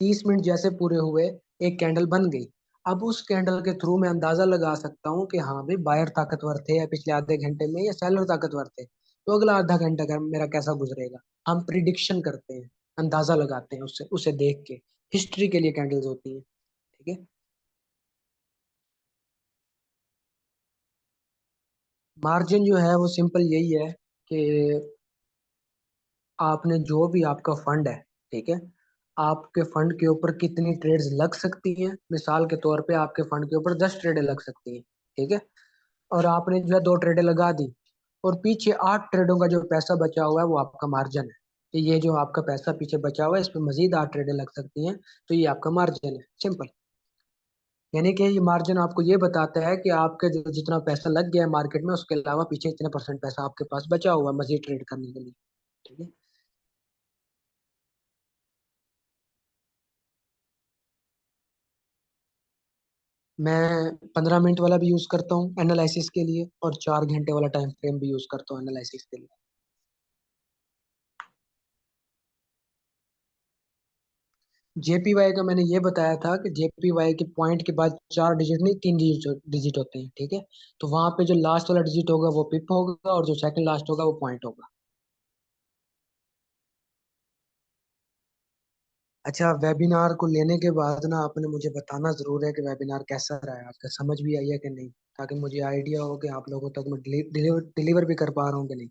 S1: 30 मिनट जैसे पूरे हुए, एक कैंडल बन गई। अब उस कैंडल के थ्रू मैं अंदाजा लगा सकता हूँ कि हाँ भाई बायर ताकतवर थे या पिछले आधे घंटे में, या सेलर ताकतवर थे, तो अगला आधा घंटा का मेरा कैसा गुजरेगा। हम प्रिडिक्शन करते हैं, अंदाजा लगाते हैं उससे, उसे देख के। हिस्ट्री के लिए कैंडल्स होती हैं। ठीक है। मार्जिन जो है वो सिंपल यही है कि आपने जो भी आपका फंड है, ठीक है, आपके फंड के ऊपर कितनी ट्रेड्स लग सकती हैं। मिसाल के तौर पे आपके फंड के ऊपर 10 ट्रेडें लग सकती हैं। ठीक है। और आपने जो है 2 ट्रेडें लगा दी, और पीछे 8 ट्रेडों का जो पैसा बचा हुआ है वो आपका मार्जिन है। तो ये जो आपका पैसा पीछे बचा हुआ है, इस पे मजीद 8 ट्रेडें लग सकती हैं, तो ये आपका मार्जिन है। सिंपल। यानी कि ये मार्जिन आपको ये बताता है कि आपके जो जितना पैसा लग गया है मार्केट में, उसके अलावा पीछे इतने परसेंट पैसा आपके पास बचा हुआ है मजीद ट्रेड करने के लिए। ठीक है। मैं 15 मिनट वाला भी यूज करता हूँ एनालिसिस के लिए, और 4 घंटे वाला टाइम फ्रेम भी यूज करता हूँ एनालिसिस के लिए। जेपीवाई का मैंने ये बताया था कि जेपीवाई के पॉइंट के बाद 4 डिजिट नहीं, 3 डिजिट डिजिट होते हैं। ठीक है। तो वहां पे जो लास्ट वाला डिजिट होगा वो पिप होगा, और जो सेकंड लास्ट होगा वो पॉइंट होगा। अच्छा, वेबिनार को लेने के बाद ना आपने मुझे बताना जरूर है कि वेबिनार कैसा रहा है आपका, समझ भी आई है कि नहीं, ताकि मुझे आइडिया हो कि आप लोगों तक मैं डिलीवर भी कर पा रहा हूँ कि नहीं।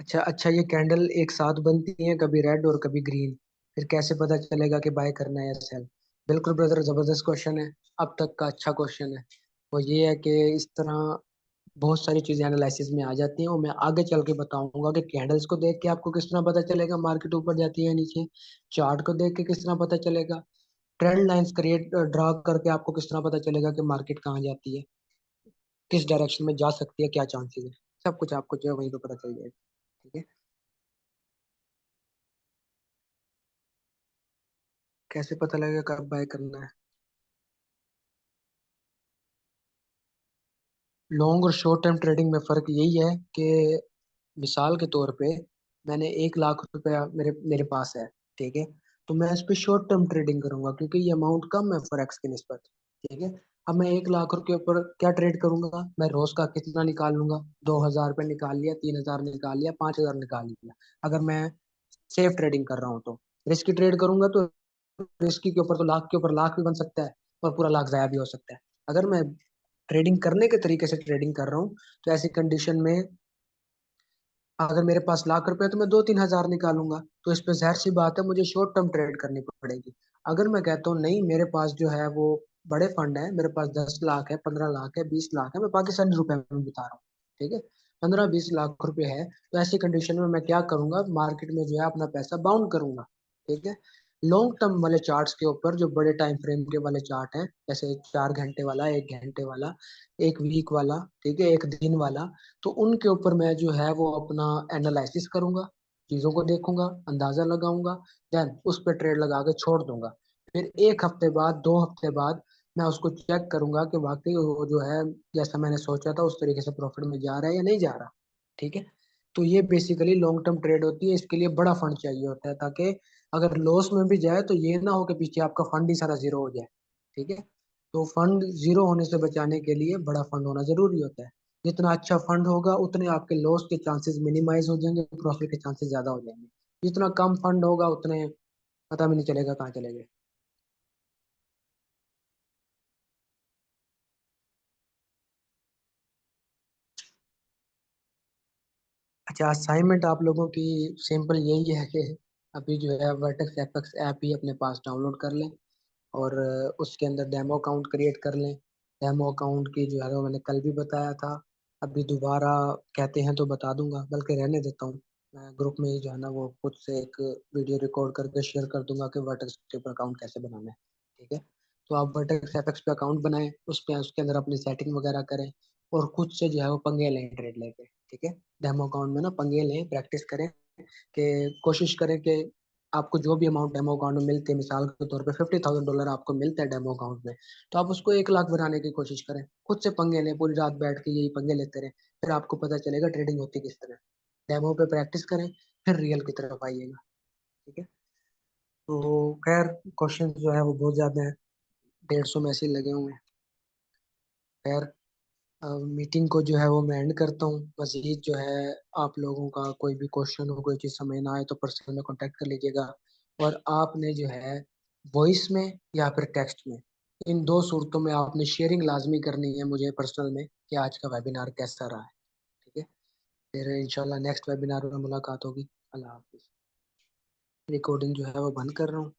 S1: अच्छा अच्छा, ये कैंडल एक साथ बनती है, कभी रेड और कभी ग्रीन, फिर कैसे पता चलेगा कि बाय करना है या सेल? बिल्कुल ब्रदर, जबरदस्त क्वेश्चन है, अब तक का अच्छा क्वेश्चन है। वो ये है कि इस तरह बहुत सारी चीजें एनालिसिस में आ जाती हैं, और मैं आगे चल के बताऊंगा कि कैंडल्स को देख के आपको किस तरह पता चलेगा मार्केट ऊपर जाती है या नीचे, चार्ट को देख के किस तरह पता चलेगा, ट्रेंड लाइंस क्रिएट ड्रा करके आपको किस तरह पता चलेगा कि मार्केट कहाँ जाती है, किस डायरेक्शन में जा सकती है, क्या चांसेस है। सब कुछ आपको जो है वहीं पे पता चल जाएगा। ठीक है। कैसे पता लगेगा कब बाय करना है? लॉन्ग और शॉर्ट टर्म ट्रेडिंग में फर्क यही है कि मिसाल के तौर पे मैंने 1 लाख रुपया मेरे मेरे पास है। ठीक है। तो मैं इस पे शॉर्ट टर्म ट्रेडिंग करूंगा क्योंकि ये अमाउंट कम है फॉरेक्स की निस्बत। ठीक है। अब मैं 1 लाख के ऊपर क्या ट्रेड करूंगा? मैं रोज का कितना निकाल लूंगा? 2,000 रुपये निकाल लिया, 3,000 निकाल लिया, 5,000 निकाल लिया। अगर मैं सेफ ट्रेडिंग कर रहा हूँ तो रिस्की ट्रेड करूंगा तो रिस्की के ऊपर तो लाख के ऊपर लाख भी बन सकता है, और पूरा लाख जाया भी हो सकता है। अगर मैं ट्रेडिंग करने के तरीके से ट्रेडिंग कर रहा हूँ, तो ऐसी कंडीशन में अगर मेरे पास लाख रुपए है तो मैं 2-3 हजार निकालूंगा। तो इस पे जाहिर सी बात है मुझे शॉर्ट टर्म ट्रेड करनी पड़ेगी। अगर मैं कहता हूँ नहीं, मेरे पास जो है वो बड़े फंड है, मेरे पास 10 लाख है, 15 लाख है, 20 लाख है, मैं पाकिस्तानी रुपए में बता रहा हूँ। ठीक है। 15-20 लाख रुपए है, तो ऐसी कंडीशन में मैं क्या करूंगा, मार्केट में जो है अपना पैसा बाउंड करूंगा। ठीक है। लॉन्ग टर्म वाले चार्ट्स के ऊपर जो बड़े टाइम फ्रेम के वाले चार्ट हैं, जैसे 4 घंटे वाला, 1 घंटे वाला, एक वीक वाला, ठीक है, एक दिन वाला, तो उनके ऊपर मैं जो है वो अपना एनालिसिस करूंगा, चीजों को देखूंगा, अंदाजा लगाऊंगा, देन उस पर ट्रेड लगा के छोड़ दूंगा। फिर 1 हफ्ते बाद, 2 हफ्ते बाद मैं उसको चेक करूंगा कि वाकई वो जो है जैसा मैंने सोचा था उस तरीके से प्रॉफिट में जा रहा है या नहीं जा रहा। ठीक है। तो ये बेसिकली लॉन्ग टर्म ट्रेड होती है, इसके लिए बड़ा फंड चाहिए होता है, ताकि अगर लॉस में भी जाए तो ये ना हो कि पीछे आपका फंड ही सारा जीरो हो जाए। ठीक है। तो फंड जीरो होने से बचाने के लिए बड़ा फंड होना जरूरी होता है। जितना अच्छा फंड होगा उतने आपके लॉस के चांसेस मिनिमाइज हो जाएंगे, प्रॉफिट के चांसेस ज्यादा हो जाएंगे। जितना कम फंड होगा उतने पता भी नहीं चलेगा कहाँ चले गए। अच्छा, असाइनमेंट आप लोगों की सिंपल यही है कि अभी जो है वर्टेक्स एपेक्स ऐप ही अपने पास डाउनलोड कर लें, और उसके अंदर डेमो अकाउंट क्रिएट कर लें। डेमो अकाउंट की जो है वो मैंने कल भी बताया था, अभी दोबारा कहते हैं तो बता दूंगा, बल्कि रहने देता हूँ। मैं ग्रुप में ही जो है ना वो खुद से एक वीडियो रिकॉर्ड करके शेयर कर दूंगा कि वर्टेक्स पे अकाउंट कैसे बनाना है। ठीक है। तो आप वर्टेक्स एपेक्स पे अकाउंट बनाएं, उस पे उसके अंदर अपनी सेटिंग वगैरह करें, और खुद से जो है वो पंगे लें ट्रेड लेके। ठीक है। डेमो अकाउंट में ना पंगे लें, प्रैक्टिस करें, कि कोशिश करें कि आपको जो भी अमाउंट डेमो अकाउंट में मिलते हैं, मिसाल के तौर पे $50,000 आपको मिलता है डेमो अकाउंट में, तो आप उसको 1 लाख बनाने की कोशिश करें। खुद से पंगे लें, पूरी रात बैठ के यही पंगे लेते रहे, फिर आपको पता चलेगा ट्रेडिंग होती किस तरह। डेमो पे प्रैक्टिस करें, फिर रियल की तरफ आइएगा। ठीक है। तो खैर, क्वेश्चन जो है वो बहुत ज्यादा है, 150 में ऐसे ही लगे हुए हैं। खैर, मीटिंग को जो है वो मैं एंड करता हूँ। मजीद जो है, आप लोगों का कोई भी क्वेश्चन हो, कोई चीज़ समझ ना आए तो पर्सनल में कांटेक्ट कर लीजिएगा। और आपने जो है वॉइस में या फिर टेक्स्ट में, इन दो सूरतों में आपने शेयरिंग लाजमी करनी है मुझे पर्सनल में, कि आज का वेबिनार कैसा रहा है। ठीक है। फिर इंशाल्लाह नेक्स्ट वेबिनार में मुलाकात होगी। अल्लाह हाफिज़। रिकॉर्डिंग जो है वो बंद कर रहा हूँ।